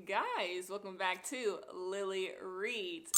guys? Welcome back to Lily Reads.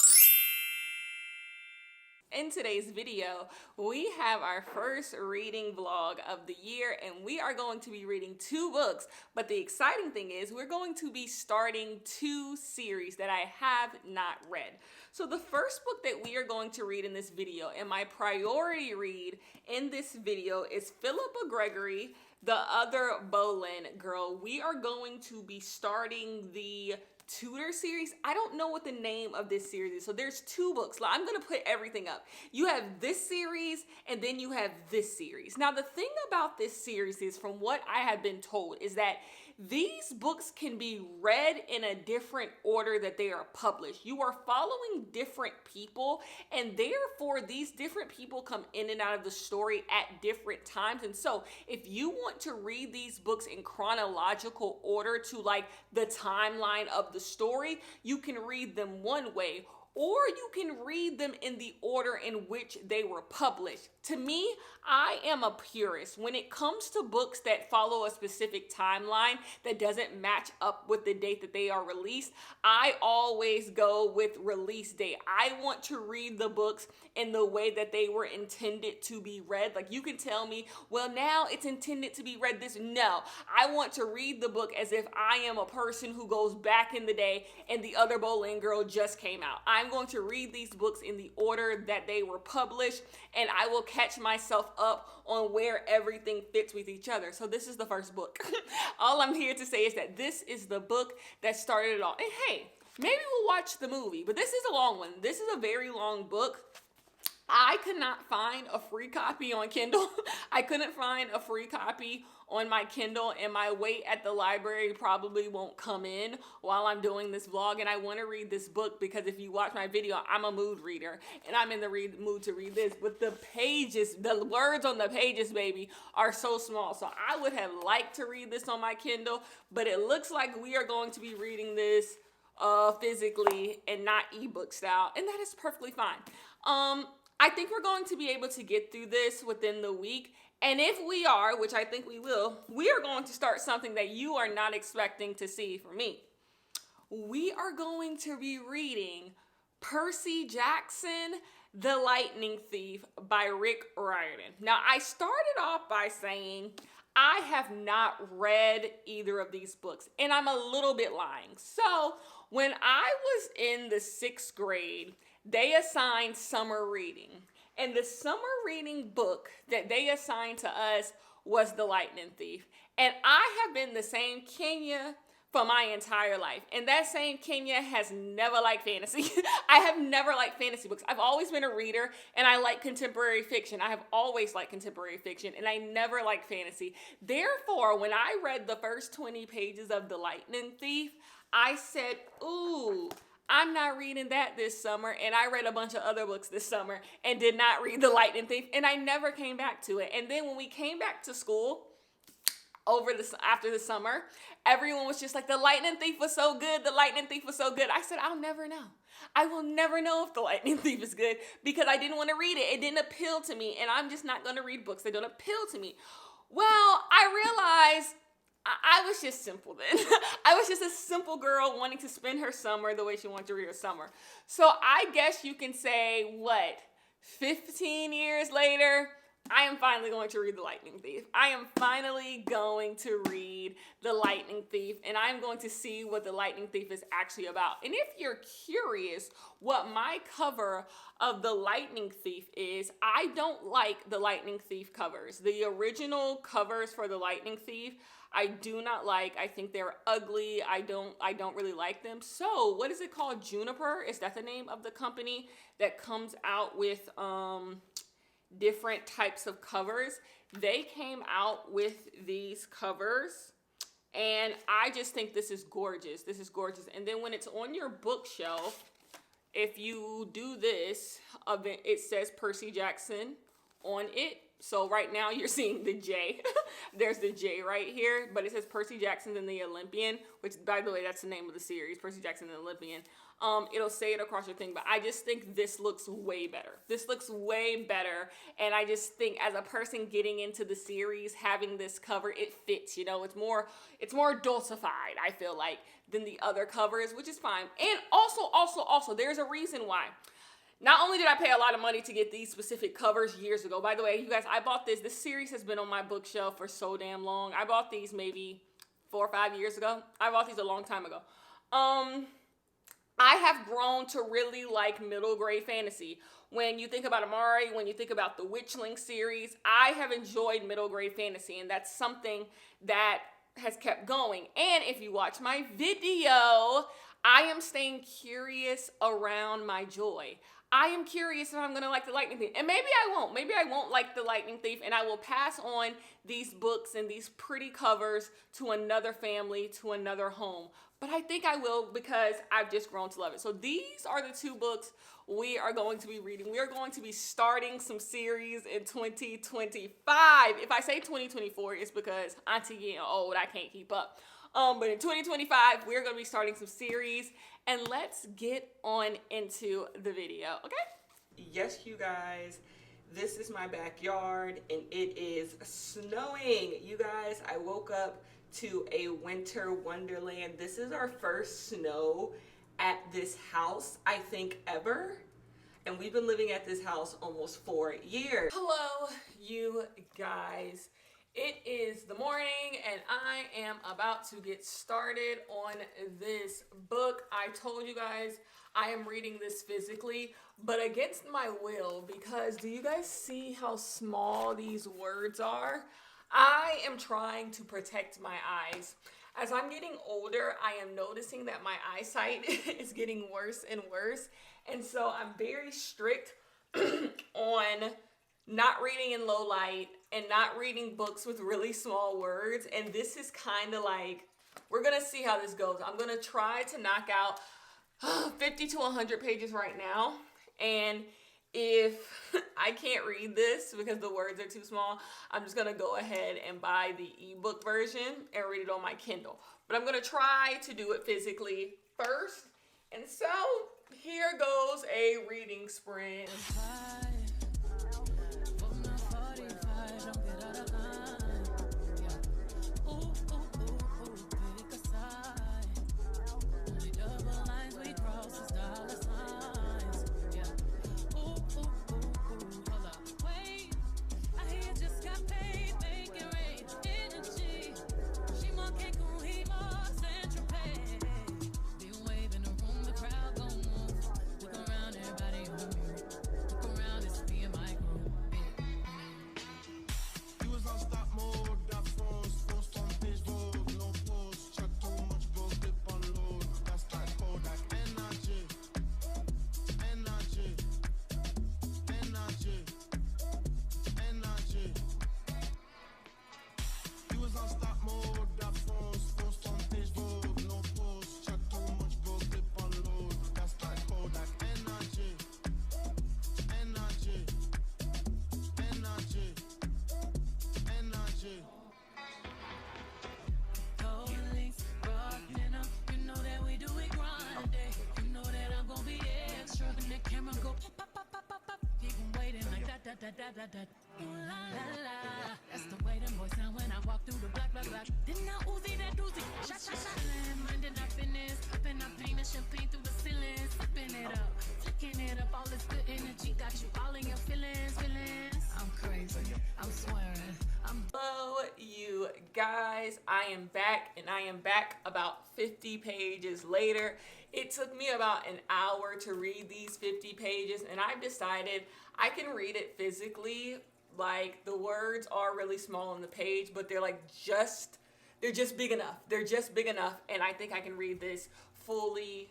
In today's video, we have our first reading vlog of the year, and we are going to be reading 2 books. But the exciting thing is we're going to be starting 2 series that I have not read. So the first book that we are going to read in this video, and my priority read in this video, is Philippa Gregory, the other Boleyn girl. We are going to be starting the Tudor series. I don't know what the name of this series is. So there's 2 books. I'm going to put everything up. You have this series and then you have this series. Now the thing about this series is, from what I have been told, is that these books can be read in a different order that they are published. You are following different people, and therefore these different people come in and out of the story at different times. And so if you want to read these books in chronological order to like the timeline of the story, you can read them one way, or you can read them in the order in which they were published. To me, I am a purist. When it comes to books that follow a specific timeline that doesn't match up with the date that they are released, I always go with release date. I want to read the books in the way that they were intended to be read. Like, you can tell me, well, now it's intended to be read this. No, I want to read the book as if I am a person who goes back in the day and the other Boleyn girl just came out. I'm going to read these books in the order that they were published, and I will catch myself up on where everything fits with each other. So this is the first book. All I'm here to say is that this is the book that started it all. And hey, maybe we'll watch the movie, but this is a long one. This is a very long book. I could not find a free copy on Kindle. I couldn't find a free copy on my Kindle, and my wait at the library probably won't come in while I'm doing this vlog. And I want to read this book because if you watch my video, I'm a mood reader and I'm in the mood to read this. But the pages, the words on the pages, baby, are so small. So I would have liked to read this on my Kindle, but it looks like we are going to be reading this physically and not ebook style, and that is perfectly fine. I think we're going to be able to get through this within the week. And if we are, which I think we will, we are going to start something that you are not expecting to see from me. We are going to be reading Percy Jackson, The Lightning Thief by Rick Riordan. Now, I started off by saying I have not read either of these books, and I'm a little bit lying. So when I was in the 6th grade, they assigned summer reading. And the summer reading book that they assigned to us was The Lightning Thief. And I have been the same Kenya for my entire life. And that same Kenya has never liked fantasy. I have never liked fantasy books. I've always been a reader, and I like contemporary fiction. I have always liked contemporary fiction, and I never liked fantasy. Therefore, when I read the first 20 pages of The Lightning Thief, I said, ooh, I'm not reading that this summer. And I read a bunch of other books this summer and did not read The Lightning Thief, and I never came back to it. And then when we came back to school after the summer, everyone was just like, The Lightning Thief was so good. The Lightning Thief was so good. I said, I'll never know. I will never know if The Lightning Thief is good because I didn't want to read it. It didn't appeal to me, and I'm just not going to read books that don't appeal to me. Well, I realized I was just simple then. I was just a simple girl wanting to spend her summer the way she wanted to read her summer. So I guess you can say, 15 years later, I am finally going to read The Lightning Thief. I am finally going to read The Lightning Thief, and I'm going to see what The Lightning Thief is actually about. And if you're curious what my cover of The Lightning Thief is, I don't like The Lightning Thief covers. The original covers for The Lightning Thief, I do not like. I think they're ugly. I don't really like them. So what is it called? Juniper? Is that the name of the company that comes out with different types of covers? They came out with these covers, and I just think this is gorgeous. This is gorgeous. And then when it's on your bookshelf, if you do this, it says Percy Jackson on it. So right now you're seeing the J. There's the J right here, but it says Percy Jackson and the Olympian, which, by the way, that's the name of the series, Percy Jackson and the Olympian. It'll say it across your thing, but I just think this looks way better. This looks way better, and I just think as a person getting into the series, having this cover, it fits. You know, it's more adultified, I feel like, than the other covers, which is fine. And also, there's a reason why. Not only did I pay a lot of money to get these specific covers years ago, by the way, you guys, I bought this. This series has been on my bookshelf for so damn long. I bought these maybe 4 or 5 years ago. I bought these a long time ago. I have grown to really like middle grade fantasy. When you think about Amari, when you think about the Witchling series, I have enjoyed middle grade fantasy, and that's something that has kept going. And if you watch my video, I am staying curious around my joy. I am curious if I'm going to like the Lightning Thief. And maybe I won't. Maybe I won't like the Lightning Thief, and I will pass on these books and these pretty covers to another family, to another home. But I think I will, because I've just grown to love it. So these are the 2 books we are going to be reading. We are going to be starting some series in 2025. If I say 2024, it's because Auntie getting old. I can't keep up. But in 2025, we're going to be starting some series, and let's get on into the video, okay? Yes, you guys, this is my backyard, and it is snowing. You guys, I woke up to a winter wonderland. This is our first snow at this house, I think, ever. And we've been living at this house almost 4 years. Hello, you guys. It is the morning, and I am about to get started on this book. I told you guys I am reading this physically, but against my will, because do you guys see how small these words are? I am trying to protect my eyes. As I'm getting older, I am noticing that my eyesight is getting worse and worse, and so I'm very strict on not reading in low light and not reading books with really small words. And this is kind of like, we're going to see how this goes. I'm going to try to knock out 50 to 100 pages right now. And if I can't read this because the words are too small, I'm just going to go ahead and buy the ebook version and read it on my Kindle. But I'm going to try to do it physically first. And so here goes a reading sprint. That's the way them boys sound when I walk through the black. Didn't I Uzi that doozy? Shot. Minding up in this, popping up paint and champagne through the ceiling, flipping it up, flicking it up. All this good energy got you all in your feelings. I'm crazy. I'm swearing. Hello, you guys. I am back, and I am back about 50 pages later. It took me about an hour to read these 50 pages, and I've decided I can read it physically. Like, the words are really small on the page, but they're just big enough. They're just big enough, and I think I can read this fully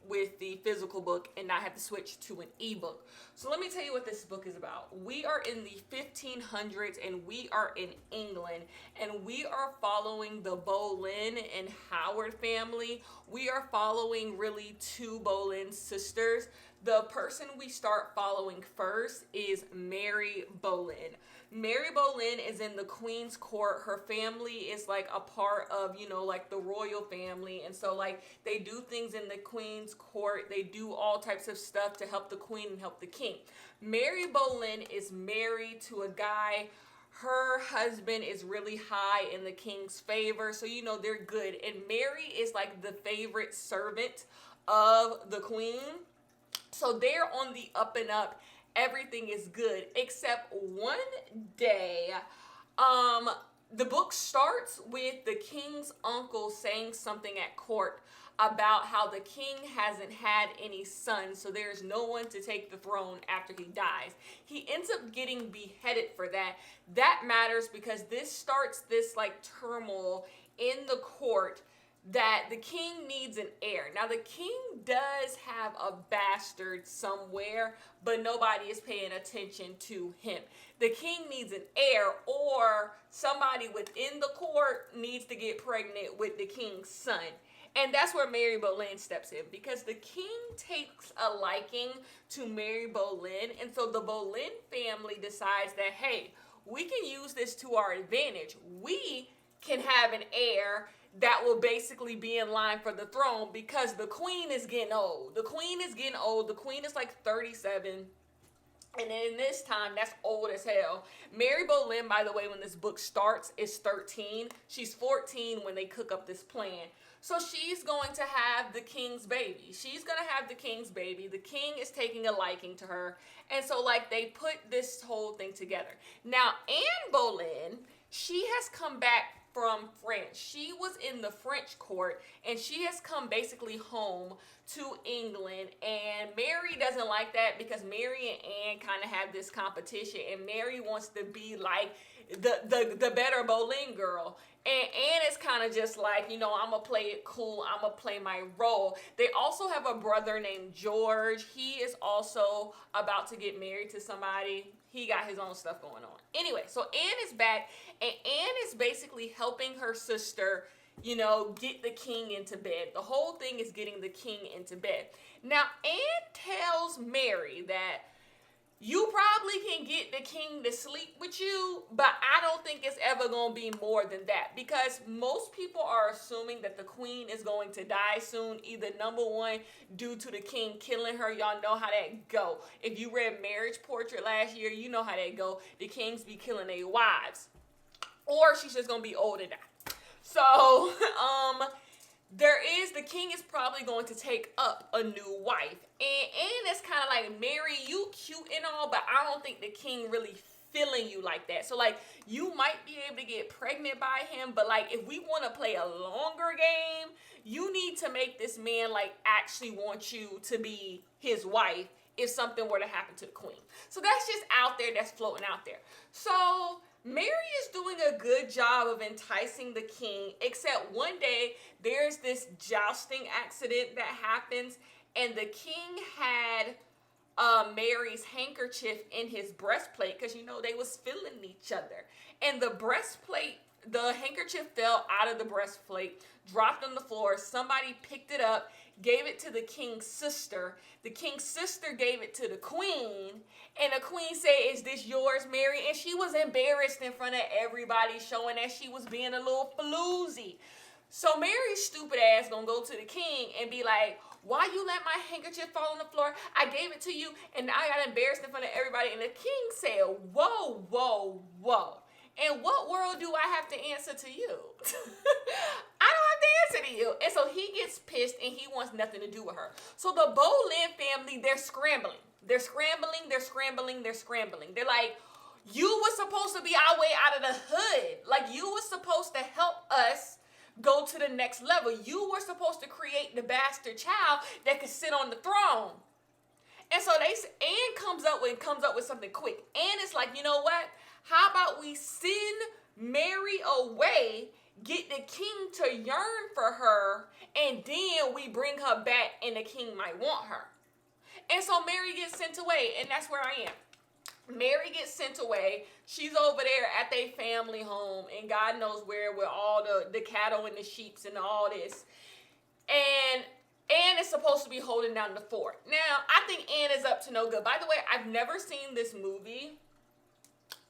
with the physical book and not have to switch to an ebook. So let me tell you what this book is about. We are in the 1500s, and we are in England, and we are following the Boleyn and Howard family. We are following really 2 Boleyn sisters. The person we start following first is Mary Boleyn. Mary Boleyn is in the Queen's court. Her family is like a part of, like the royal family. And so like they do things in the Queen's court. They do all types of stuff to help the Queen and help the King. Mary Boleyn is married to a guy. Her husband is really high in the King's favor. So, they're good. And Mary is like the favorite servant of the Queen. So they're on the up and up. Everything is good, except one day, the book starts with the King's uncle saying something at court about how the King hasn't had any sons, so there's no one to take the throne after he dies. He ends up getting beheaded for that. That matters because this starts this like turmoil in the court that the King needs an heir. Now, the King does have a bastard somewhere, but nobody is paying attention to him. The King needs an heir, or somebody within the court needs to get pregnant with the King's son. And that's where Mary Boleyn steps in, because the King takes a liking to Mary Boleyn. And so the Boleyn family decides that, hey, we can use this to our advantage. We can have an heir that will basically be in line for the throne, because the Queen is getting old. The Queen is getting old. The Queen is like 37. And in this time, that's old as hell. Mary Boleyn, by the way, when this book starts, is 13. She's 14 when they cook up this plan. So she's going to have the King's baby. She's going to have the King's baby. The King is taking a liking to her. And so, like, they put this whole thing together. Now, Anne Boleyn, she has come back from France. She was in the French court, and she has come basically home to England. And Mary doesn't like that, because Mary and Anne kind of have this competition, and Mary wants to be like the better Boleyn girl. And Anne is kind of just like, I'm going to play it cool. I'm going to play my role. They also have a brother named George. He is also about to get married to somebody. He got his own stuff going on. Anyway, so Anne is back, and Anne is basically helping her sister, get the King into bed. The whole thing is getting the King into bed. Now, Anne tells Mary that you probably can get the King to sleep with you, but I don't think it's ever going to be more than that, because most people are assuming that the Queen is going to die soon, either number one, due to the King killing her. Y'all know how that go. If you read Marriage Portrait last year, you know how that go. The Kings be killing their wives, or she's just going to be old and die. So, the King is probably going to take up a new wife. And it's kind of like, Mary, you cute and all, but I don't think the King really feeling you like that. So, like, you might be able to get pregnant by him, but, like, if we want to play a longer game, you need to make this man, like, actually want you to be his wife if something were to happen to the Queen. So that's just out there, that's floating out there. So Mary is doing a good job of enticing the King, except one day there's this jousting accident that happens, and the King had Mary's handkerchief in his breastplate, because they was feeling each other, and the handkerchief fell out of the breastplate, dropped on the floor. Somebody picked it up, gave it to the King's sister. The King's sister gave it to the Queen, and the Queen said, "Is this yours, Mary?" And she was embarrassed in front of everybody, showing that she was being a little floozy. So Mary's stupid ass gonna go to the King and be like, "Why you let my handkerchief fall on the floor? I gave it to you, and I got embarrassed in front of everybody." And the King said, "Whoa, whoa, whoa. In what world do I have to answer to you? I don't have to answer to you." And so he gets pissed, and he wants nothing to do with her. So the Boleyn family, they're scrambling. They're scrambling. They're like, "You were supposed to be our way out of the hood. Like, you were supposed to help us go to the next level. You were supposed to create the bastard child that could sit on the throne." And so Anne comes up with something quick. Anne is like, "You know what? How about we send Mary away, get the King to yearn for her, and then we bring her back and the King might want her." And so Mary gets sent away, and that's where I am. Mary gets sent away. She's over there at their family home, and God knows where, with all the cattle and the sheep and all this. And Anne is supposed to be holding down the fort. Now, I think Anne is up to no good. By the way, I've never seen this movie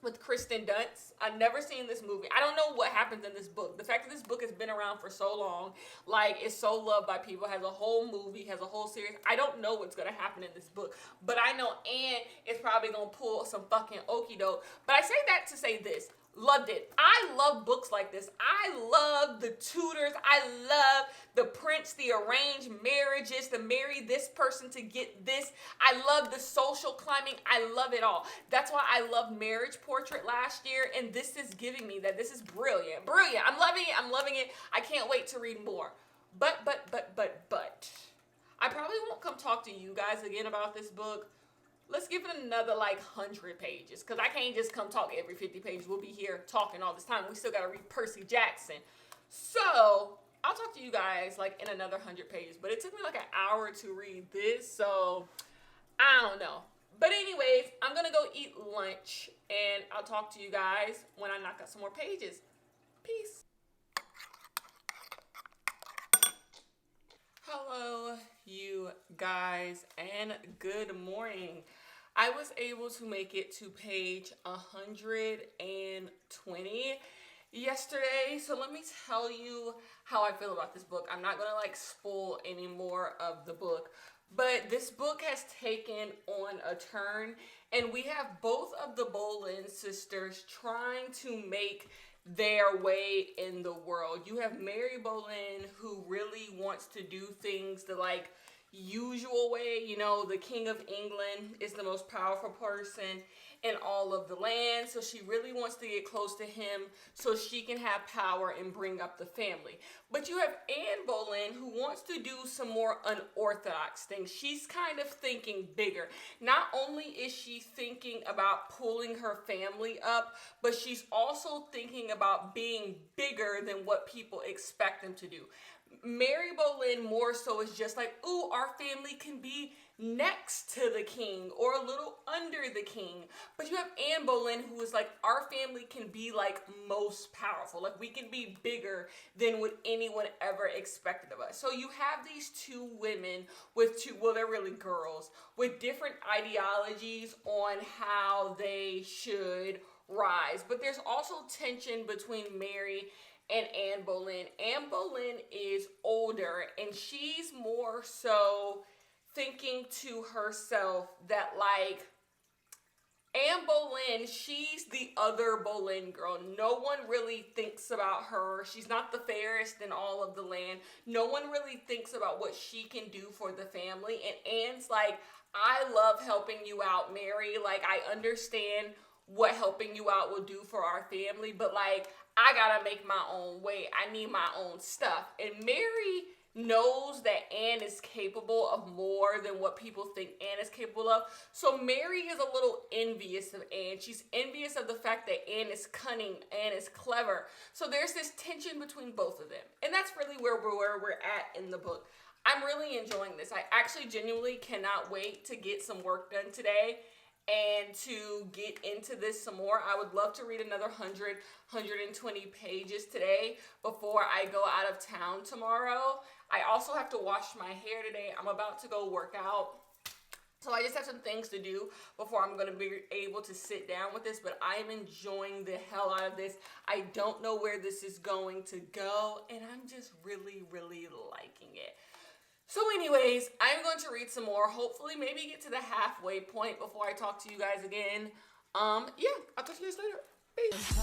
with Kristin Dunst. I've never seen this movie. I don't know what happens in this book. The fact that this book has been around for so long, like, it's so loved by people, has a whole movie, has a whole series. I don't know what's going to happen in this book. But I know Anne is probably going to pull some fucking okie doke. But I say that to say this. Loved it. I love books like this. I love the Tudors. I love the prince, the arranged marriages, to marry this person to get this. I love the social climbing. I love it all. That's why I loved Marriage Portrait last year, and this is giving me that. This is brilliant. Brilliant. I'm loving it. I'm loving it. I can't wait to read more. But. I probably won't come talk to you guys again about this book. Let's give it another like 100 pages, because I can't just come talk every 50 pages. We'll be here talking all this time. We still got to read Percy Jackson. So I'll talk to you guys like in another 100 pages. But it took me like an hour to read this, so I don't know. But anyways, I'm going to go eat lunch, and I'll talk to you guys when I knock out some more pages. Peace. Hello, you guys, and good morning. I was able to make it to page 120 yesterday, so let me tell you how I feel about this book. I'm not gonna like spoil any more of the book, but this book has taken on a turn, and we have both of the Boleyn sisters trying to make their way in the world. You have Mary Boleyn, who really wants to do things the like usual way. You know, the King of England is the most powerful person in all of the land, so she really wants to get close to him so she can have power and bring up the family. But you have Anne Boleyn, who wants to do some more unorthodox things. She's kind of thinking bigger. Not only is she thinking about pulling her family up, but she's also thinking about being bigger than what people expect them to do. Mary Boleyn more so is just like, ooh, our family can be next to the king or a little under the king. But you have Anne Boleyn, who is like, our family can be like most powerful. Like, we can be bigger than what anyone ever expected of us. So you have these two women with two, well, they're really girls, with different ideologies on how they should rise. But there's also tension between Mary and Anne Boleyn. Anne Boleyn is older, and she's more so thinking to herself that, like, Anne Boleyn, she's the other Boleyn girl. No one really thinks about her. She's not the fairest in all of the land. No one really thinks about what she can do for the family. And Anne's like, I love helping you out, Mary. Like, I understand what helping you out will do for our family, but like, I gotta make my own way. I need my own stuff. And Mary knows that Anne is capable of more than what people think Anne is capable of. So Mary is a little envious of Anne. She's envious of the fact that Anne is cunning, Anne is clever. So there's this tension between both of them. And that's really where we're at in the book. I'm really enjoying this. I actually genuinely cannot wait to get some work done today and to get into this some more. I would love to read another 120 pages today before I go out of town tomorrow. I also have to wash my hair today. I'm about to go work out. So I just have some things to do before I'm going to be able to sit down with this, but I am enjoying the hell out of this. I don't know where this is going to go, and I'm just really, really liking it. So anyways, I'm going to read some more, hopefully maybe get to the halfway point before I talk to you guys again. Yeah, I'll talk to you guys later. Peace.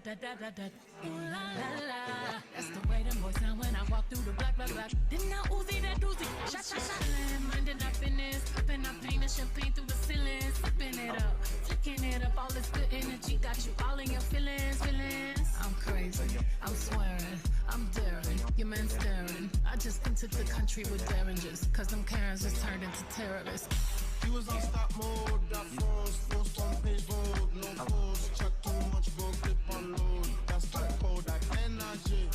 That's the way them boys sound when I walk through the block. Didn't I Uzi that doozy? Shot. Minded up in this, popping up pain and champagne through the ceiling. Sipping it up, flicking it up. All this good energy got you all in your feelings. I'm crazy, I'm swearing, I'm daring. Your man staring. I just entered the country with derringers, cause them Karens just turned into terrorists. He was on stop mode, that force on page mode, no pause, chat too much, go clip on load. That's that code, that energy.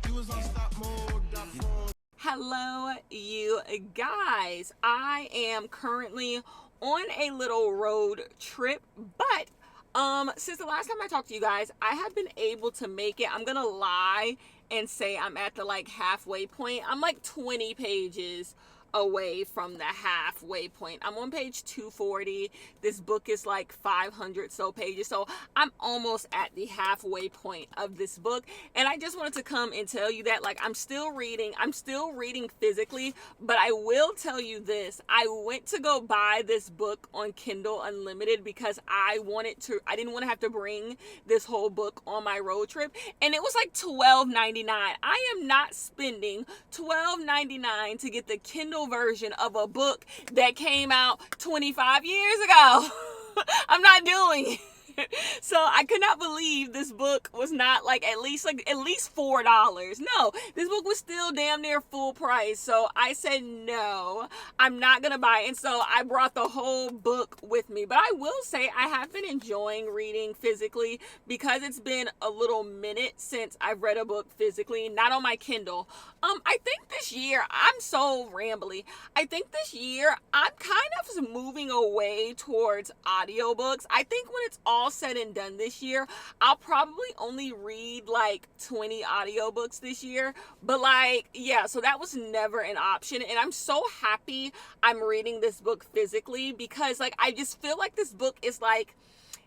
He was on stop mode, that force. Hello, you guys. I am currently on a little road trip, but since the last time I talked to you guys, I have been able to make it. I'm gonna lie and say I'm at the halfway point. I'm 20 pages away from the halfway point. I'm on page 240. This book is 500 so pages, so I'm almost at the halfway point of this book. And I just wanted to come and tell you that I'm still reading physically, but I will tell you this: I went to go buy this book on Kindle Unlimited because I didn't want to have to bring this whole book on my road trip, and it was $12.99. I am not spending $12.99 to get the Kindle version of a book that came out 25 years ago. I'm not doing it. So I could not believe this book was not at least $4. No, this book was still damn near full price. So I said no, I'm not gonna buy it. And so I brought the whole book with me. But I will say I have been enjoying reading physically because it's been a little minute since I've read a book physically, not on my Kindle. I think this year, I'm so rambly. I think this year I'm kind of moving away towards audiobooks. I think when it's all said and done this year, I'll probably only read 20 audiobooks this year. But yeah, so that was never an option. And I'm so happy I'm reading this book physically because I just feel like this book is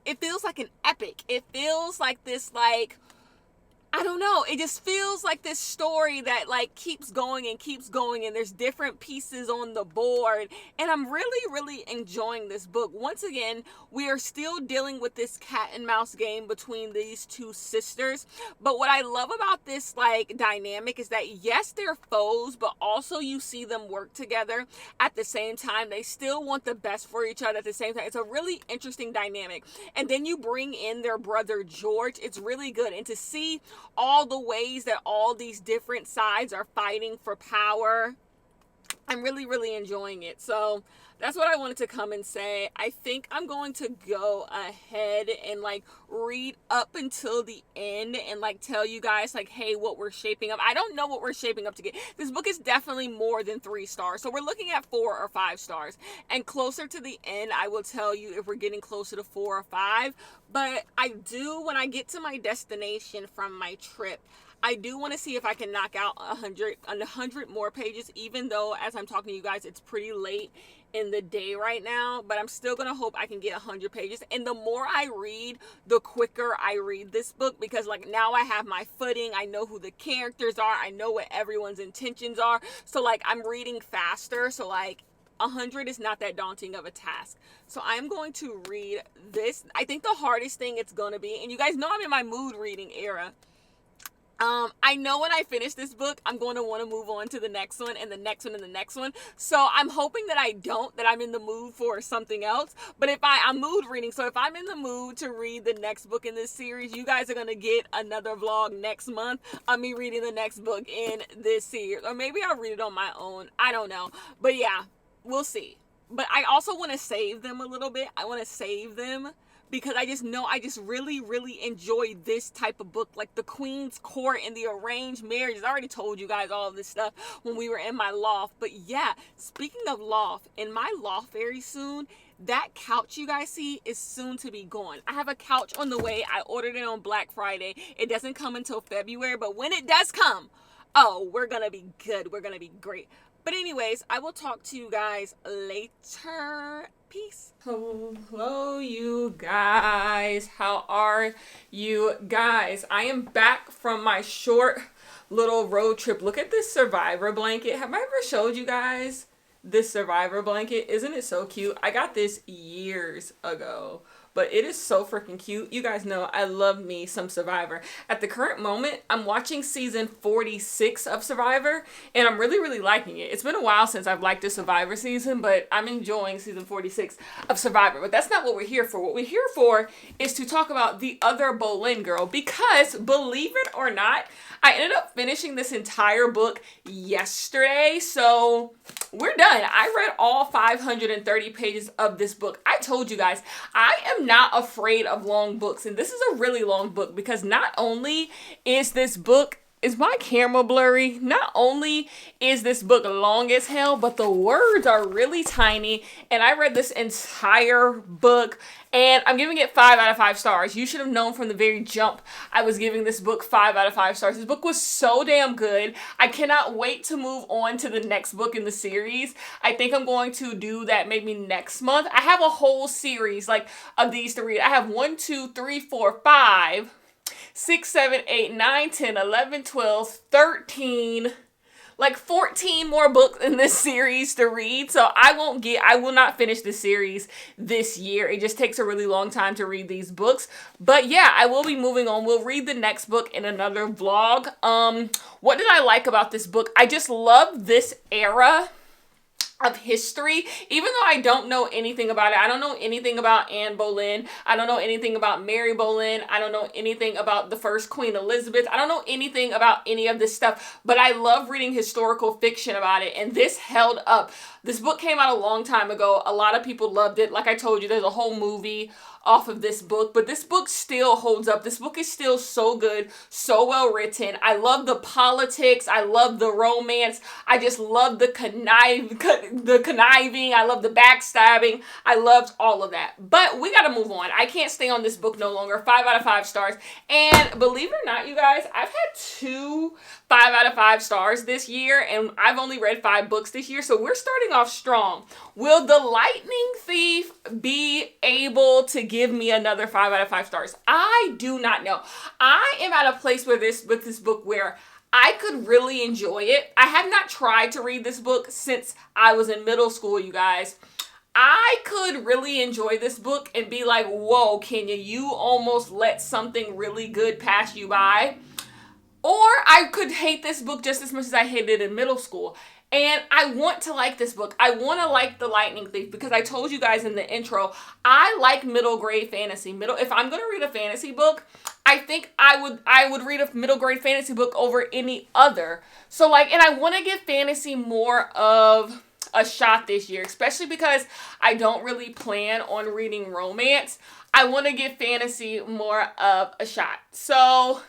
it feels like an epic. It feels like this I don't know. It just feels like this story that keeps going and there's different pieces on the board. And I'm really enjoying this book. Once again, we are still dealing with this cat and mouse game between these two sisters. But what I love about this dynamic is that yes, they're foes, but also you see them work together at the same time. They still want the best for each other at the same time. It's a really interesting dynamic. And then you bring in their brother George. It's really good. And to see all the ways that all these different sides are fighting for power, I'm really enjoying it. So that's what I wanted to come and say. I think I'm going to go ahead and read up until the end and tell you guys hey, what we're shaping up. I don't know what we're shaping up to get. This book is definitely more than 3 stars. So we're looking at 4 or 5 stars. And closer to the end, I will tell you if we're getting closer to 4 or 5. But I do, when I get to my destination from my trip, I do want to see if I can knock out 100 more pages, even though as I'm talking to you guys, it's pretty late in the day right now, but I'm still going to hope I can get 100 pages. And the more I read, the quicker I read this book, because now I have my footing. I know who the characters are. I know what everyone's intentions are. So I'm reading faster. So 100 is not that daunting of a task. So I'm going to read this. I think the hardest thing it's going to be, and you guys know I'm in my mood reading era. I know when I finish this book, I'm going to want to move on to the next one and the next one and the next one. So I'm hoping that that I'm in the mood for something else. But if I'm mood reading, so if I'm in the mood to read the next book in this series, you guys are going to get another vlog next month of me reading the next book in this series. Or maybe I'll read it on my own. I don't know. But yeah, we'll see. But I also want to save them a little bit. I want to save them because I just really enjoy this type of book, the Queen's Court and the arranged marriages. I already told you guys all of this stuff when we were in my loft. But yeah, speaking of loft, in my loft very soon, that couch you guys see is soon to be gone. I have a couch on the way. I ordered it on Black Friday. It doesn't come until February, but when it does come, oh, we're gonna be good. We're gonna be great. But anyways, I will talk to you guys later. Peace. Hello, you guys. How are you guys? I am back from my short little road trip. Look at this Survivor blanket. Have I ever showed you guys this Survivor blanket. Isn't it so cute? I got this years ago, but it is so freaking cute. You guys know I love me some Survivor. At the current moment, I'm watching season 46 of Survivor, and I'm really, really liking it. It's been a while since I've liked a Survivor season, but I'm enjoying season 46 of Survivor. But that's not what we're here for. What we're here for is to talk about the other Boleyn girl, because believe it or not, I ended up finishing this entire book yesterday, so we're done. I read all 530 pages of this book. I told you guys, I am not afraid of long books, and this is a really long book because not only is this book, is my camera blurry? Not only is this book long as hell, but the words are really tiny, and I read this entire book, and I'm giving it 5 out of 5 stars. You should have known from the very jump I was giving this book 5 out of 5 stars. This book was so damn good. I cannot wait to move on to the next book in the series. I think I'm going to do that maybe next month. I have a whole series like of these to read. I have 1, 2, 3, 4, 5, 6, 7, 8, 9, 10, 11, 12, 13, like 14 more books in this series to read. So I will not finish the series this year. It just takes a really long time to read these books. But yeah, I will be moving on. We'll read the next book in another vlog. What did I like about this book? I just love this era of history, even though I don't know anything about it. I don't know anything about Anne Boleyn. I don't know anything about Mary Boleyn. I don't know anything about the first Queen Elizabeth. I don't know anything about any of this stuff, but I love reading historical fiction about it, and this held up. This book came out a long time ago. A lot of people loved it. Like I told you, there's a whole movie off of this book, but this book still holds up. This book is still so good, so well written. I love the politics. I love the romance. I just love the conniving. I love the backstabbing. I loved all of that. But we gotta move on. I can't stay on this book no longer. 5 out of 5 stars. And believe it or not, you guys, I've had 2 5 out of 5 stars this year, and I've only read 5 books this year, so we're starting off strong. Will the Lightning Thief be able to give me another 5 out of 5 stars? I do not know. I am at a place with this book where I could really enjoy it. I have not tried to read this book since I was in middle school, you guys. I could really enjoy this book and be like, whoa, Kenya, you almost let something really good pass you by. Or I could hate this book just as much as I hated it in middle school. And I want to like this book. I want to like The Lightning Thief because I told you guys in the intro, I like middle grade fantasy. If I'm going to read a fantasy book, I think I would read a middle grade fantasy book over any other. So like, and I want to give fantasy more of a shot this year, especially because I don't really plan on reading romance. I want to give fantasy more of a shot. So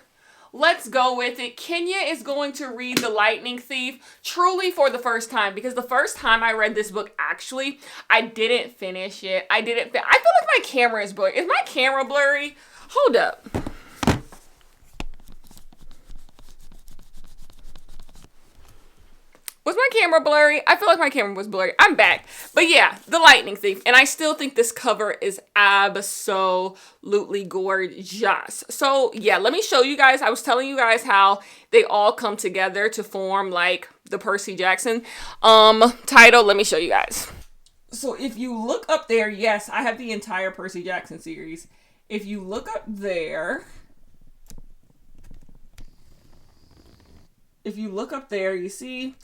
let's go with it. Kenya is going to read The Lightning Thief truly for the first time, because the first time I read this book, actually, I didn't finish it. I feel like my camera is blurry. Is my camera blurry? Hold up. Was my camera blurry? I feel like my camera was blurry. I'm back. But yeah, The Lightning Thief. And I still think this cover is absolutely gorgeous. So yeah, let me show you guys. I was telling you guys how they all come together to form like the Percy Jackson title. Let me show you guys. So if you look up there, yes, I have the entire Percy Jackson series. If you look up there, you see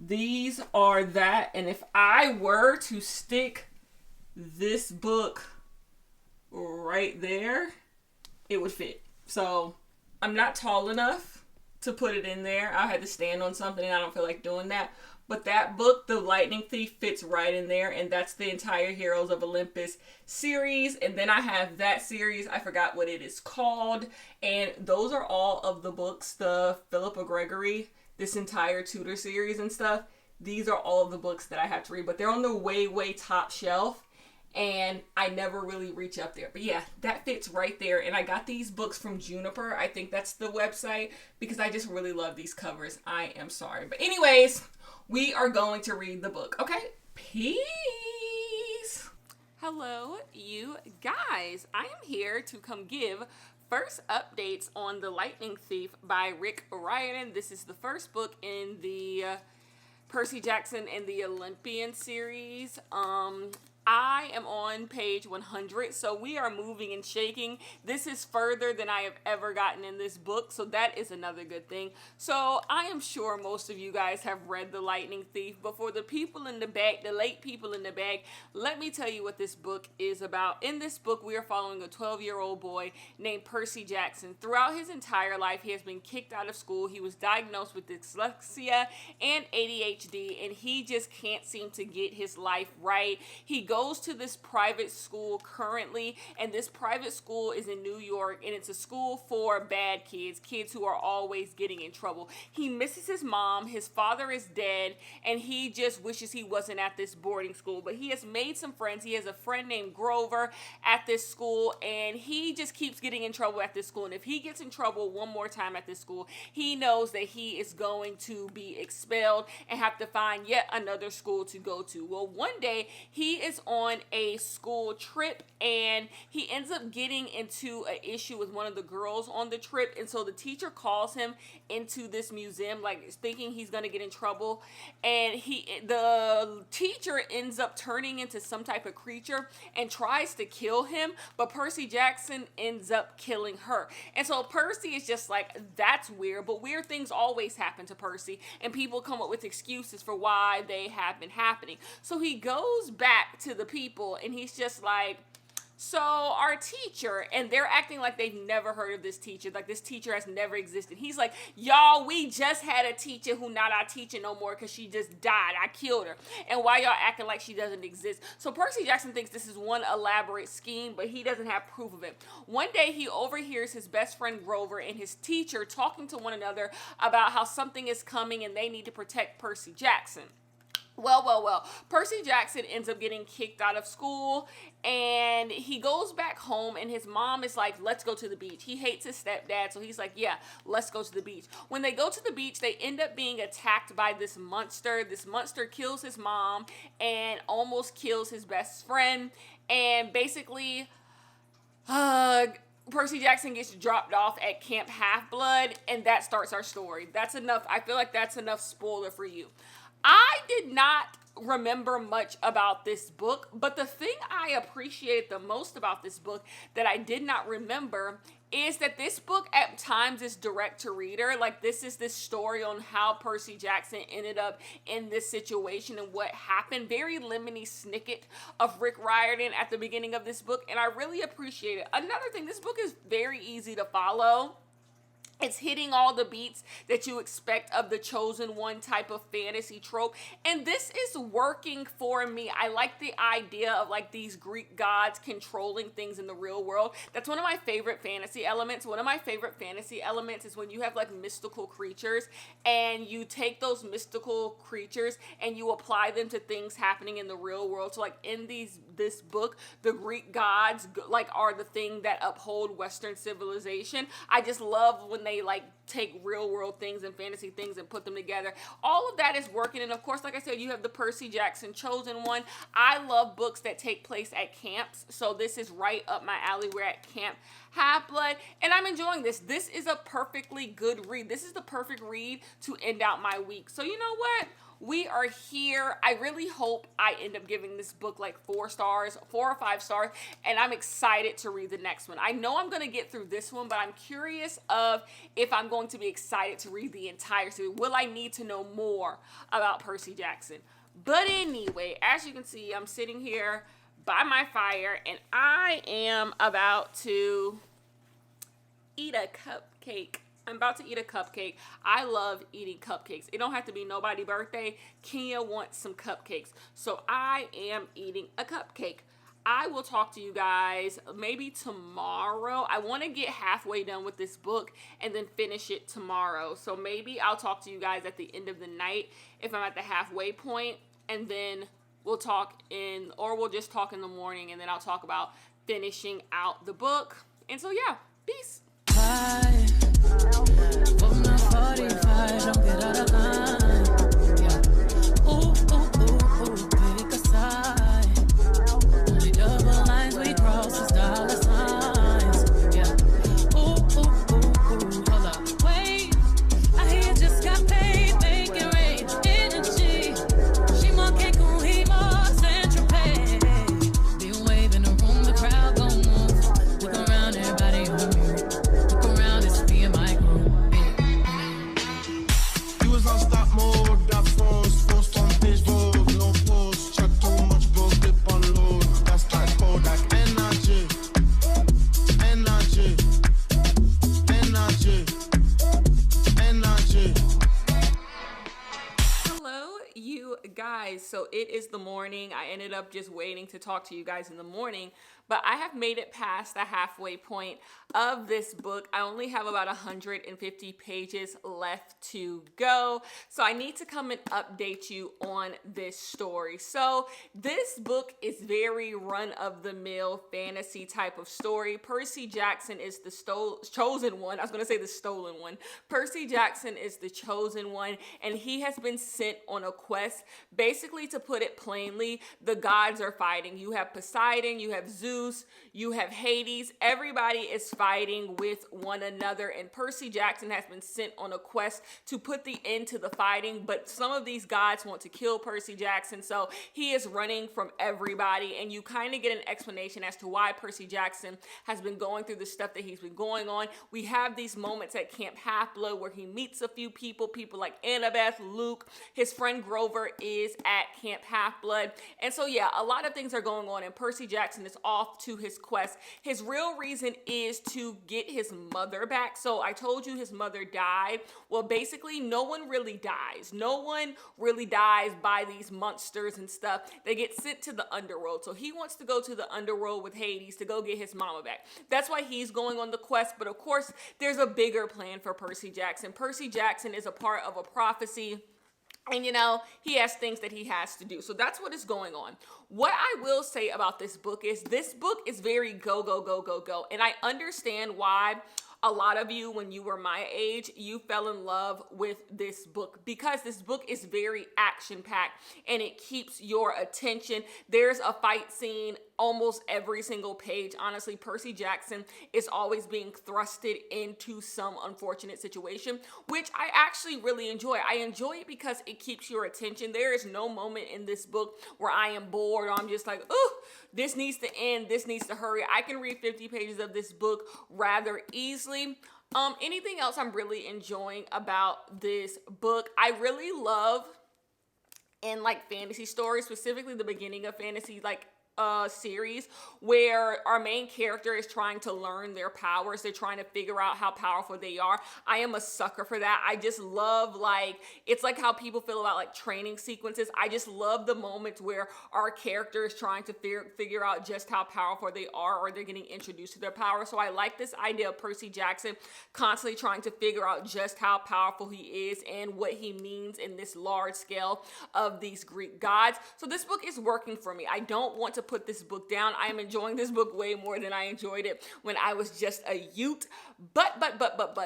these are that, and if I were to stick this book right there, it would fit. So I'm not tall enough to put it in there. I had to stand on something, and I don't feel like doing that. But that book, The Lightning Thief, fits right in there, and that's the entire Heroes of Olympus series. And then I have that series, I forgot what it is called, and those are all of the books, the Philippa Gregory, this entire Tudor series and stuff. These are all of the books that I have to read, but they're on the way, way top shelf, and I never really reach up there. But yeah, that fits right there, and I got these books from Juniper. I think that's the website, because I just really love these covers. I am sorry. But anyways, we are going to read the book, okay? Peace! Hello, you guys. I am here to come give first updates on The Lightning Thief by Rick Riordan. This is the first book in the Percy Jackson and the Olympian series. I am on page 100, so we are moving and shaking. This is further than I have ever gotten in this book, so that is another good thing. So I am sure most of you guys have read The Lightning Thief, but for the people in the back, the late people in the back, let me tell you what this book is about. In this book, we are following a 12-year-old boy named Percy Jackson. Throughout his entire life, he has been kicked out of school. He was diagnosed with dyslexia and ADHD, and he just can't seem to get his life right. He goes to this private school currently, and this private school is in New York, and it's a school for bad kids, kids who are always getting in trouble. He misses his mom, his father is dead, and he just wishes he wasn't at this boarding school, but he has made some friends. He has a friend named Grover at this school, and he just keeps getting in trouble at this school, and if he gets in trouble one more time at this school, he knows that he is going to be expelled and have to find yet another school to go to. Well, one day, he is on a school trip, and he ends up getting into an issue with one of the girls on the trip, and so the teacher calls him into this museum, like thinking he's gonna get in trouble, and the teacher ends up turning into some type of creature and tries to kill him, but Percy Jackson ends up killing her. And so Percy is just like, that's weird, but weird things always happen to Percy, and people come up with excuses for why they have been happening. So he goes back to the people, and he's just like, so our teacher, and they're acting like they've never heard of this teacher, like this teacher has never existed. He's like, y'all, we just had a teacher who not our teacher no more because she just died. I killed her. And why y'all acting like she doesn't exist? So Percy Jackson thinks this is one elaborate scheme, but he doesn't have proof of it. One day he overhears his best friend Grover and his teacher talking to one another about how something is coming and they need to protect Percy Jackson. Well, Percy Jackson ends up getting kicked out of school, and he goes back home, and his mom is like, let's go to the beach. He hates his stepdad, so he's like, yeah, let's go to the beach. When they go to the beach, they end up being attacked by this monster. This monster kills his mom and almost kills his best friend, and basically, Percy Jackson gets dropped off at Camp Half-Blood, and that starts our story. That's enough. I feel like that's enough spoiler for you. I did not remember much about this book, but the thing I appreciated the most about this book that I did not remember is that this book at times is direct to reader. Like, this is this story on how Percy Jackson ended up in this situation and what happened. Very lemony snicket of Rick Riordan at the beginning of this book, and I really appreciate it. Another thing, this book is very easy to follow. It's hitting all the beats that you expect of the chosen one type of fantasy trope. And this is working for me. I like the idea of like these Greek gods controlling things in the real world. That's one of my favorite fantasy elements. One of my favorite fantasy elements is when you have like mystical creatures and you take those mystical creatures and you apply them to things happening in the real world. So like in this book, the Greek gods like are the thing that uphold Western civilization. I just love when they like take real world things and fantasy things and put them together. All of that is working. And of course, like I said, you have the Percy Jackson chosen one. I love books that take place at camps. So this is right up my alley. We're at Camp Half-Blood, and I'm enjoying this. This is a perfectly good read. This is the perfect read to end out my week. So you know what? We are here. I really hope I end up giving this book like 4 or 5 stars, and I'm excited to read the next one. I know I'm going to get through this one, but I'm curious of if I'm going to be excited to read the entire series. Will I need to know more about Percy Jackson? But anyway, as you can see, I'm sitting here by my fire, and I am about to eat a cupcake. I'm about to eat a cupcake. I love eating cupcakes. It don't have to be nobody's birthday. Kenya wants some cupcakes. So I am eating a cupcake. I will talk to you guys maybe tomorrow. I want to get halfway done with this book and then finish it tomorrow. So maybe I'll talk to you guys at the end of the night if I'm at the halfway point, and then we'll just talk in the morning, and then I'll talk about finishing out the book. And so yeah, peace. For my 45, don't get out of line. Yeah. Ooh, ooh, ooh, ooh, pick a side. Only double lines we cross is dollar signs. Yeah. Ooh, ooh, ooh, ooh, hold up, wait. I hear you just got paid, make it rain, energy. it is the morning. I ended up just waiting to talk to you guys in the morning, but I have made it past the halfway point of this book. I only have about 150 pages left to go, so I need to come and update you on this story. So this book is very run-of-the-mill fantasy type of story. Percy Jackson is the chosen one. I was going to say the stolen one. Percy Jackson is the chosen one, and he has been sent on a quest. Basically, to put it plainly, the gods are fighting. You have Poseidon, you have Zeus, you have Hades. Everybody is fighting with one another, and Percy Jackson has been sent on a quest to put the end to the fighting, but some of these gods want to kill Percy Jackson, so he is running from everybody, and you kind of get an explanation as to why Percy Jackson has been going through the stuff that he's been going on. We have these moments at Camp Half-Blood where he meets a few people like Annabeth, Luke. His friend Grover is at Camp Half-Blood, and so yeah, a lot of things are going on, and Percy Jackson is off to his quest. His real reason is to get his mother back. So I told you his mother died. Well, basically, no one really dies. No one really dies by these monsters and stuff. They get sent to the underworld. So he wants to go to the underworld with Hades to go get his mama back. That's why he's going on the quest. But of course, there's a bigger plan for Percy Jackson. Percy Jackson is a part of a prophecy. And, you know, he has things that he has to do. So that's what is going on. What I will say about this book is very go, go, go, go, go. And I understand why a lot of you, when you were my age, you fell in love with this book because this book is very action-packed and it keeps your attention. There's a fight scene almost every single page. Honestly, Percy Jackson is always being thrusted into some unfortunate situation, which I actually really enjoy. I enjoy it because it keeps your attention. There is no moment in this book where I am bored or I'm just like, oh, this needs to end, this needs to hurry. I can read 50 pages of this book rather easily. Anything else I'm really enjoying about this book? I really love in like fantasy stories, specifically the beginning of fantasy, like series where our main character is trying to learn their powers. They're trying to figure out how powerful they are. I am a sucker for that. I just love, like, it's like how people feel about like training sequences. I just love the moments where our character is trying to figure out just how powerful they are, or they're getting introduced to their power. So I like this idea of Percy Jackson constantly trying to figure out just how powerful he is and what he means in this large scale of these Greek gods. So this book is working for me. I don't want to put this book down. I am enjoying this book way more than I enjoyed it when I was just a youth. But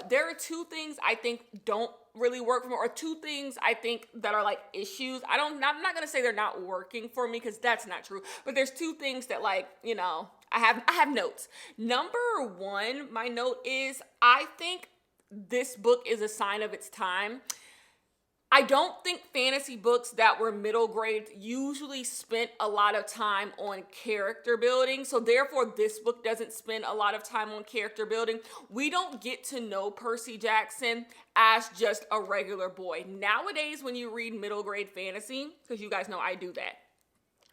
there are two things I think don't really work for me, or two things I think that are like issues. I'm not gonna say they're not working for me because that's not true. But there's two things that, like, you know, I have notes. Number one, my note is I think this book is a sign of its time. I don't think fantasy books that were middle grade usually spent a lot of time on character building. So therefore, this book doesn't spend a lot of time on character building. We don't get to know Percy Jackson as just a regular boy. Nowadays, when you read middle grade fantasy, because you guys know I do that,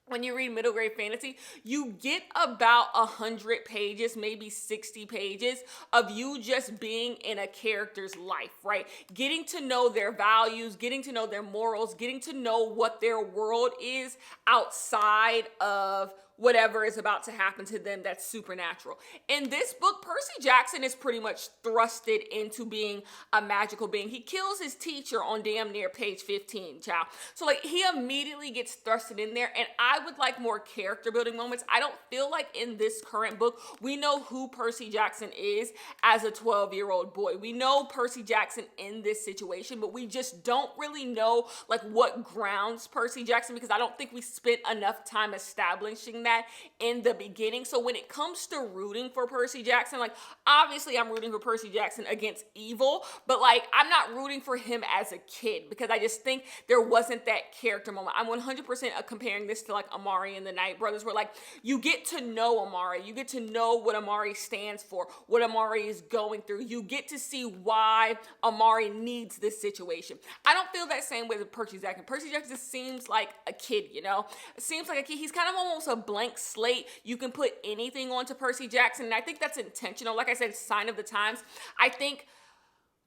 when you read middle grade fantasy, you get about 100 pages, maybe 60 pages of you just being in a character's life, right? Getting to know their values, getting to know their morals, getting to know what their world is outside of whatever is about to happen to them that's supernatural. In this book, Percy Jackson is pretty much thrusted into being a magical being. He kills his teacher on damn near page 15, child. So like he immediately gets thrusted in there, and I would like more character building moments. I don't feel like in this current book, we know who Percy Jackson is as a 12-year-old boy. We know Percy Jackson in this situation, but we just don't really know like what grounds Percy Jackson, because I don't think we spent enough time establishing that in the beginning. So when it comes to rooting for Percy Jackson, like obviously I'm rooting for Percy Jackson against evil, but like I'm not rooting for him as a kid because I just think there wasn't that character moment. I'm 100% comparing this to like Amari and the Night Brothers, where like you get to know Amari, you get to know what Amari stands for, what Amari is going through. You get to see why Amari needs this situation. I don't feel that same way with Percy Jackson. Percy Jackson seems like a kid, you know? It seems like a kid. He's kind of almost a blank slate. You can put anything onto Percy Jackson, and I think that's intentional. Like I said, sign of the times. I think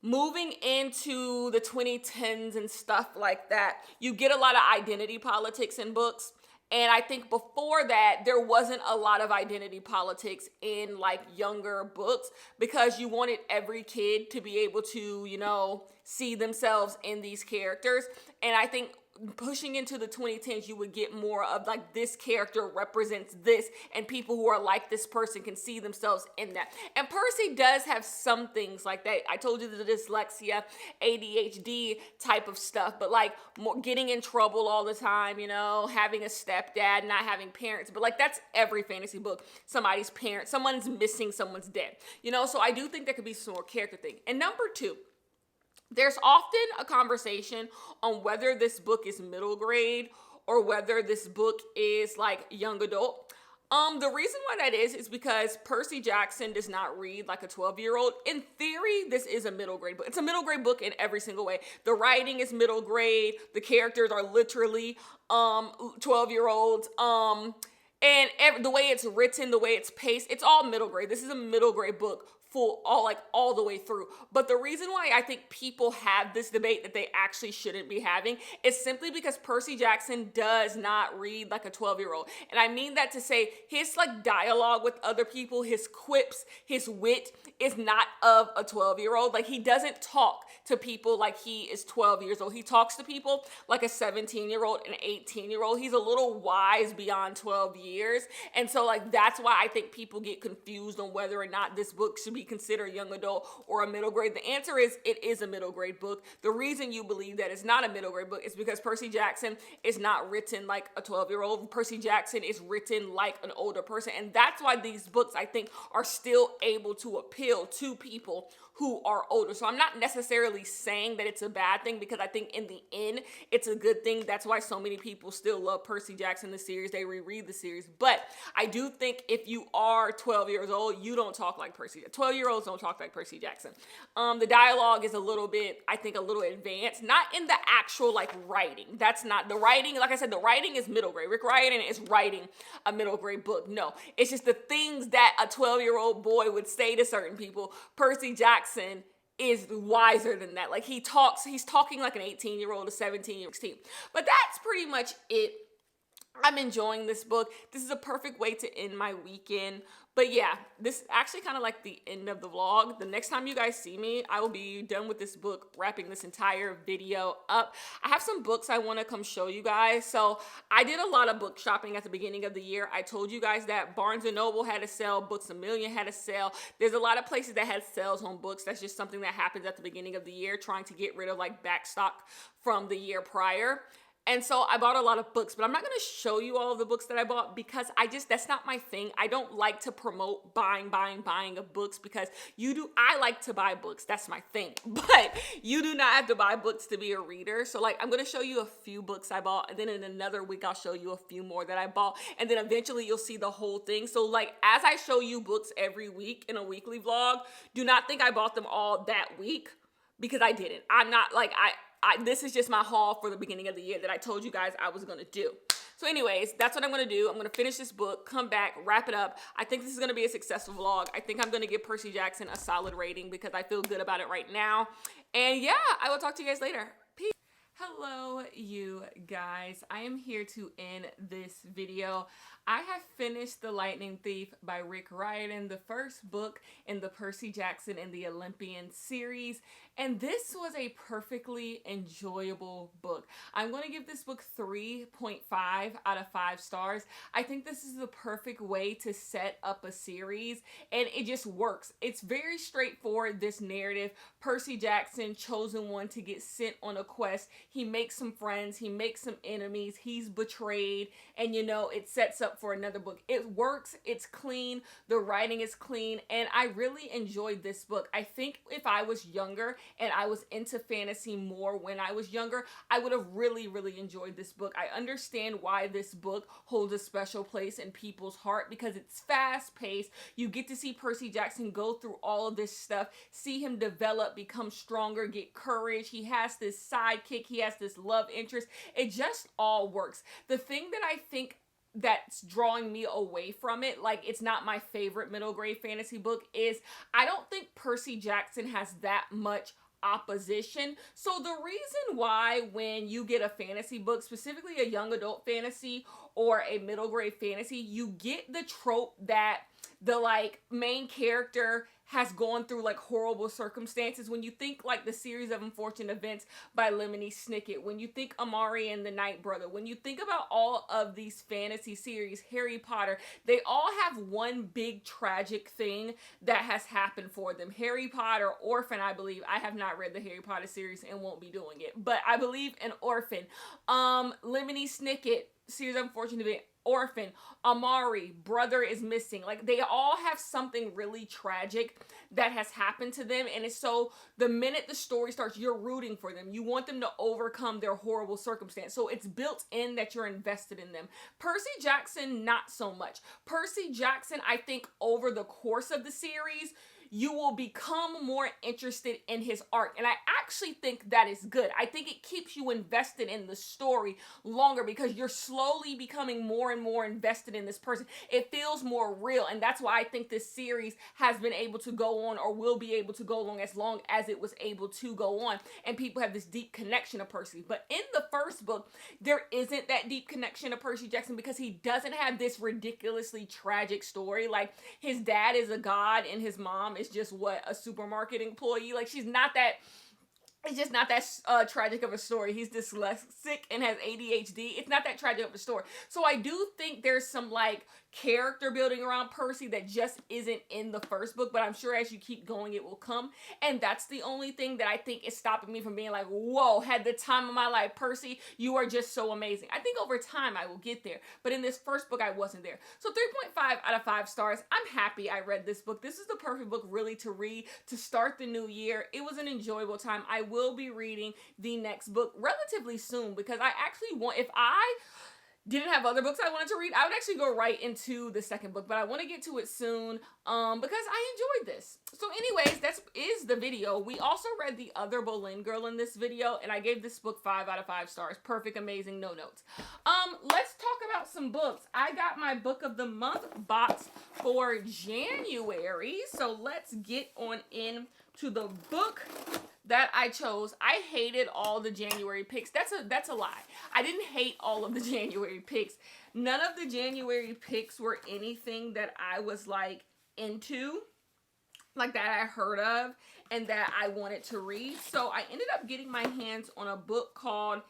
moving into the 2010s and stuff like that, you get a lot of identity politics in books. And I think before that, there wasn't a lot of identity politics in like younger books because you wanted every kid to be able to, you know, see themselves in these characters. And I think pushing into the 2010s, you would get more of like this character represents this and people who are like this person can see themselves in that. And Percy does have some things like that. I told you the dyslexia, ADHD type of stuff, but like more getting in trouble all the time, you know, having a stepdad, not having parents, but like that's every fantasy book. Somebody's parent, someone's missing, someone's dead, you know? So I do think there could be some more character thing. And number two, there's often a conversation on whether this book is middle grade or whether this book is like young adult. The reason why that is because Percy Jackson does not read like a 12-year-old. In theory, this is a middle grade book. It's a middle grade book in every single way. The writing is middle grade. The characters are literally 12-year-olds. And the way it's written, the way it's paced, it's all middle grade. This is a middle grade book all the way through. But the reason why I think people have this debate that they actually shouldn't be having is simply because Percy Jackson does not read like a 12-year-old. And I mean that to say his like dialogue with other people, his quips, his wit is not of a 12-year-old. Like he doesn't talk to people like he is 12 years old. He talks to people like a 17-year-old and 18-year-old. He's a little wise beyond 12 years. And so like that's why I think people get confused on whether or not this book should be considered young adult or a middle grade. The answer is it is a middle grade book. The reason you believe that it's not a middle grade book is because Percy Jackson is not written like a 12-year-old. Percy Jackson is written like an older person. And that's why these books, I think, are still able to appeal to people who are older. So I'm not necessarily saying that it's a bad thing because I think in the end, it's a good thing. That's why so many people still love Percy Jackson, the series. They reread the series. But I do think if you are 12 years old, you don't talk like Percy. 12-year-olds don't talk like Percy Jackson. The dialogue is a little bit, I think, a little advanced. Not in the actual, like, writing. That's not, the writing, like I said, the writing is middle grade. Rick Riordan is writing a middle grade book. No, it's just the things that a 12-year-old boy would say to certain people. Percy Jackson is wiser than that. Like he's talking like an 18-year-old, a 17-year-old, 16. But that's pretty much it. I'm enjoying this book. This is a perfect way to end my weekend. But yeah, this is actually kind of like the end of the vlog. The next time you guys see me, I will be done with this book, wrapping this entire video up. I have some books I want to come show you guys. So I did a lot of book shopping at the beginning of the year. I told you guys that Barnes & Noble had a sale, Books A Million had a sale. There's a lot of places that had sales on books. That's just something that happens at the beginning of the year, trying to get rid of like back stock from the year prior. And so I bought a lot of books, but I'm not going to show you all of the books that I bought because that's not my thing. I don't like to promote buying of books because I like to buy books. That's my thing. But you do not have to buy books to be a reader. So like, I'm going to show you a few books I bought. And then in another week, I'll show you a few more that I bought. And then eventually you'll see the whole thing. So like, as I show you books every week in a weekly vlog, do not think I bought them all that week because I didn't. I'm not like, this is just my haul for the beginning of the year that I told you guys I was going to do. So anyways, that's what I'm going to do. I'm going to finish this book, come back, wrap it up. I think this is going to be a successful vlog. I think I'm going to give Percy Jackson a solid rating because I feel good about it right now. And yeah, I will talk to you guys later. Peace. Hello, you guys. I am here to end this video. I have finished The Lightning Thief by Rick Riordan, the first book in the Percy Jackson and the Olympian series. And this was a perfectly enjoyable book. I'm going to give this book 3.5 out of 5 stars. I think this is the perfect way to set up a series and it just works. It's very straightforward, this narrative. Percy Jackson, chosen one to get sent on a quest. He makes some friends, he makes some enemies, he's betrayed, and you know, it sets up for another book. It works, it's clean, the writing is clean, and I really enjoyed this book. I think if I was younger and I was into fantasy more when I was younger, I would have really enjoyed this book. I understand why this book holds a special place in people's heart because it's fast-paced. You get to see Percy Jackson go through all of this stuff, see him develop, become stronger, get courage. He has this sidekick, he has this love interest. It just all works. The thing that I think that's drawing me away from it, like it's not my favorite middle grade fantasy book, is I don't think Percy Jackson has that much opposition. So the reason why when you get a fantasy book, specifically a young adult fantasy or a middle grade fantasy, you get the trope that the like main character has gone through like horrible circumstances. When you think like the series of unfortunate events by Lemony Snicket, when you think Amari and the Night Brother, when you think about all of these fantasy series, Harry Potter, they all have one big tragic thing that has happened for them. Harry Potter, Orphan, I believe. I have not read the Harry Potter series and won't be doing it, but I believe an Orphan. Lemony Snicket, series of unfortunate events, Orphan, Amari, brother is missing. Like, they all have something really tragic that has happened to them, and it's so the minute the story starts, you're rooting for them. You want them to overcome their horrible circumstance. So it's built in that you're invested in them. Percy Jackson, not so much. Percy Jackson, I think over the course of the series, you will become more interested in his arc. And I actually think that is good. I think it keeps you invested in the story longer because you're slowly becoming more and more invested in this person. It feels more real. And that's why I think this series has been able to go on or will be able to go on as long as it was able to go on. And people have this deep connection to Percy. But in the first book, there isn't that deep connection to Percy Jackson because he doesn't have this ridiculously tragic story. Like, his dad is a god and his mom is just a supermarket employee. Like, she's not that, it's just not that tragic of a story. He's dyslexic and has ADHD. It's not that tragic of a story. So I do think there's some like character building around Percy that just isn't in the first book, but I'm sure as you keep going it will come. And that's the only thing that I think is stopping me from being like, whoa, had the time of my life. Percy, you are just so amazing. I think over time I will get there, but in this first book I wasn't there. So 3.5 out of 5 stars. I'm happy I read this book. This is the perfect book really to read to start the new year. It was an enjoyable time. I will be reading the next book relatively soon because I actually want, if I didn't have other books I wanted to read, I would actually go right into the second book, but I want to get to it soon because I enjoyed this. So anyways, that is the video. We also read the other Boleyn girl in this video, and I gave this book 5 out of 5 stars. Perfect, amazing, no notes. Let's talk about some books. I got my book of the month box for January, so let's get on into the book that I chose. I hated all the January picks. That's a lie. I didn't hate all of the January picks. None of the January picks were anything that I was like into, like that I heard of and that I wanted to read. So I ended up getting my hands on a book called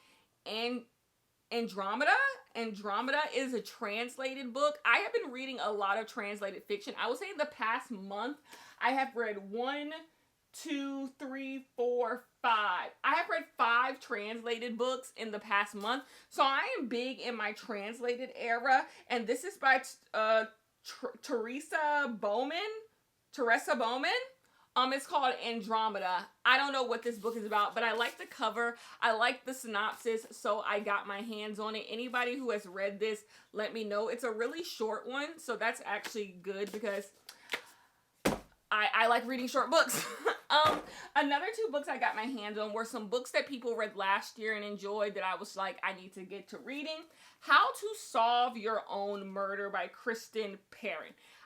Andromeda. Andromeda is a translated book. I have been reading a lot of translated fiction. I would say in the past month, I have read 1, 2, 3, 4, 5. I have read 5 translated books in the past month. So I am big in my translated era. And this is by Teresa Bowman. It's called Andromeda. I don't know what this book is about, but I like the cover. I like the synopsis, so I got my hands on it. Anybody who has read this, let me know. It's a really short one, so that's actually good because I like reading short books. Another 2 books I got my hands on were some books that people read last year and enjoyed that I was like, I need to get to reading. How to Solve Your Own Murder by Kristin.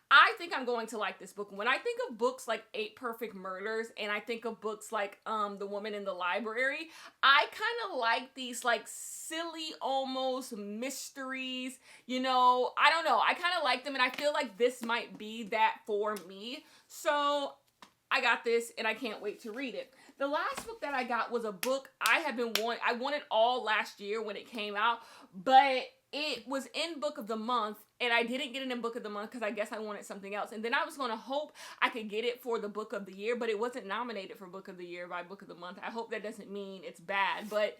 I think I'm going to like this book. When I think of books like 8 Perfect Murders and I think of books like The Woman in the Library, I kind of like these like silly almost mysteries, you know, I don't know. I kind of like them and I feel like this might be that for me. So I got this and I can't wait to read it. The last book that I got was a book I wanted all last year when it came out, but it was in Book of the Month, and I didn't get it in Book of the Month because I guess I wanted something else. And then I was going to hope I could get it for the Book of the Year, but it wasn't nominated for Book of the Year by Book of the Month. I hope that doesn't mean it's bad, but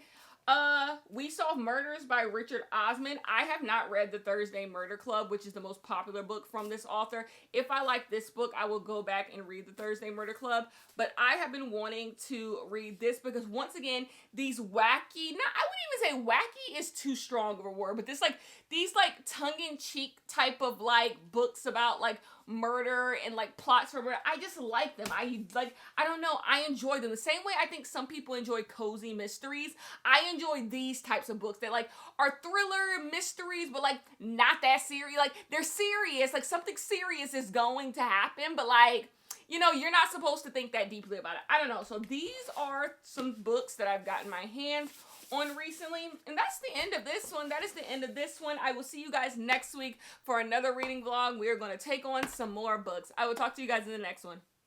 We Solve Murders by Richard Osman. I have not read The Thursday Murder Club, which is the most popular book from this author. If I like this book, I will go back and read The Thursday Murder Club. But I have been wanting to read this because once again, these wacky, I wouldn't even say wacky is too strong of a word, but these tongue-in-cheek type of like books about like murder and like plots for murder. I just like them. I don't know. I enjoy them. The same way I think some people enjoy cozy mysteries. I enjoy these types of books that like are thriller mysteries, but like not that serious. Like they're serious. Like something serious is going to happen, but like you know, you're not supposed to think that deeply about it. I don't know. So these are some books that I've gotten my hands on recently. And that's the end of this one. That is the end of this one. I will see you guys next week for another reading vlog. We are going to take on some more books. I will talk to you guys in the next one.